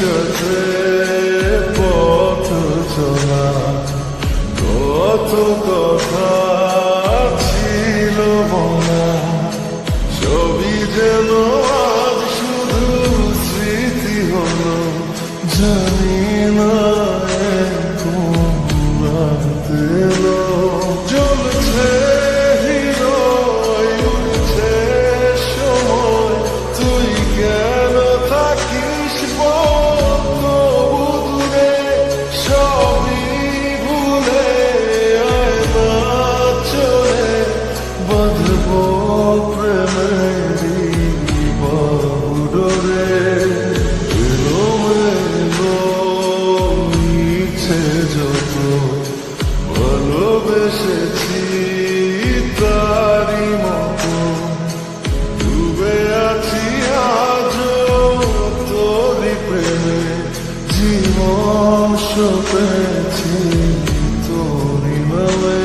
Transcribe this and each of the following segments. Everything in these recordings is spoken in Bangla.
সাথে পথ চলা, কত কথা ছিল বলা, সবই যেন আজ শুধু স্মৃতি হলো। জানি না এখন রাত এলো, চলছে হৃদয়, উঠছে সময়, তুই কেন থাকিস বন্ধু দূরে, সবই ভুলে আয় না চলে, বাঁধবো প্রেমেরই বাহুডোরে। এলোমেলো ইচ্ছে যত ভালোবেসেছি তারি মতো, ডুবে আছি আজও তোরই প্রেমে, জীবন সপেছি তোরই নামে।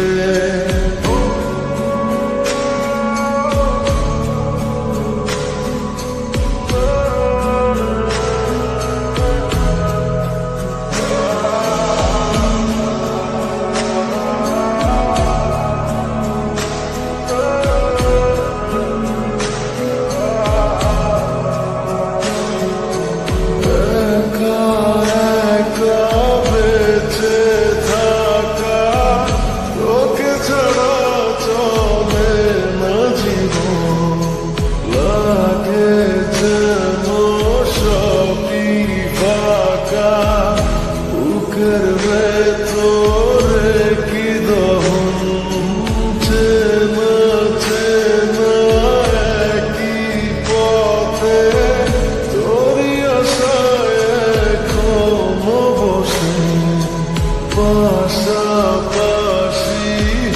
পাশাপাশি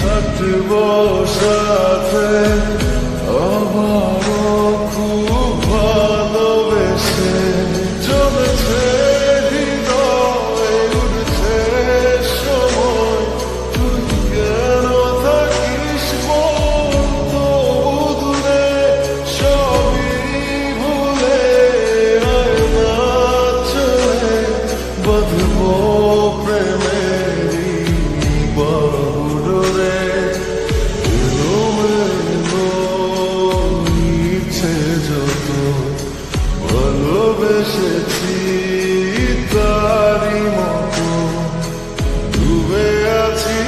হাঁটবো সাথে, আমারও খুব ভালোবেসে, চলছে হৃদয়, উঠছে সময়, তুই কেন থাকিস বন্ধু দূরে, সবই ভুলে আয় না চলে, বাঁধবো প্রেমেরই বাহুডোরে। এলোমেলো ইচ্ছে যত ভালোবেসেছি তারি মতো, ডুবে আছি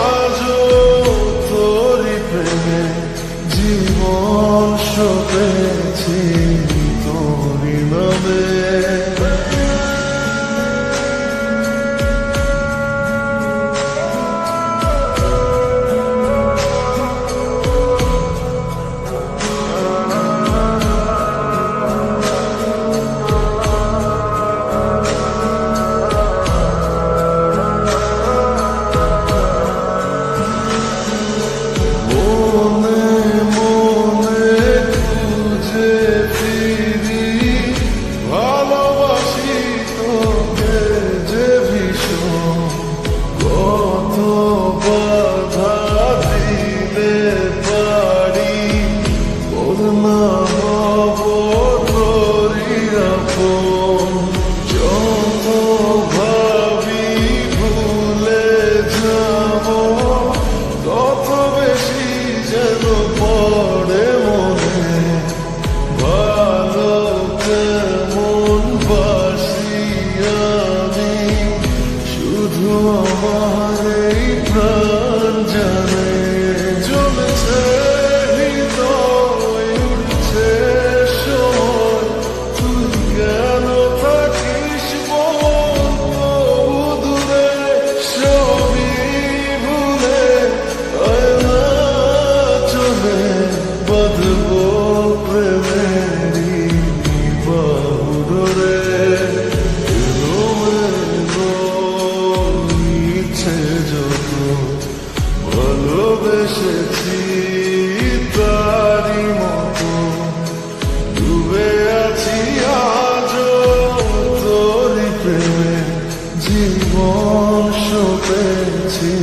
আজও তোরই প্রেমে, জীবন সপেছি তোরই নামে। ভালোবেসেছি তারি মতো, ডুবে আছি আজও তোরই প্রেমে, জীবন সপেছি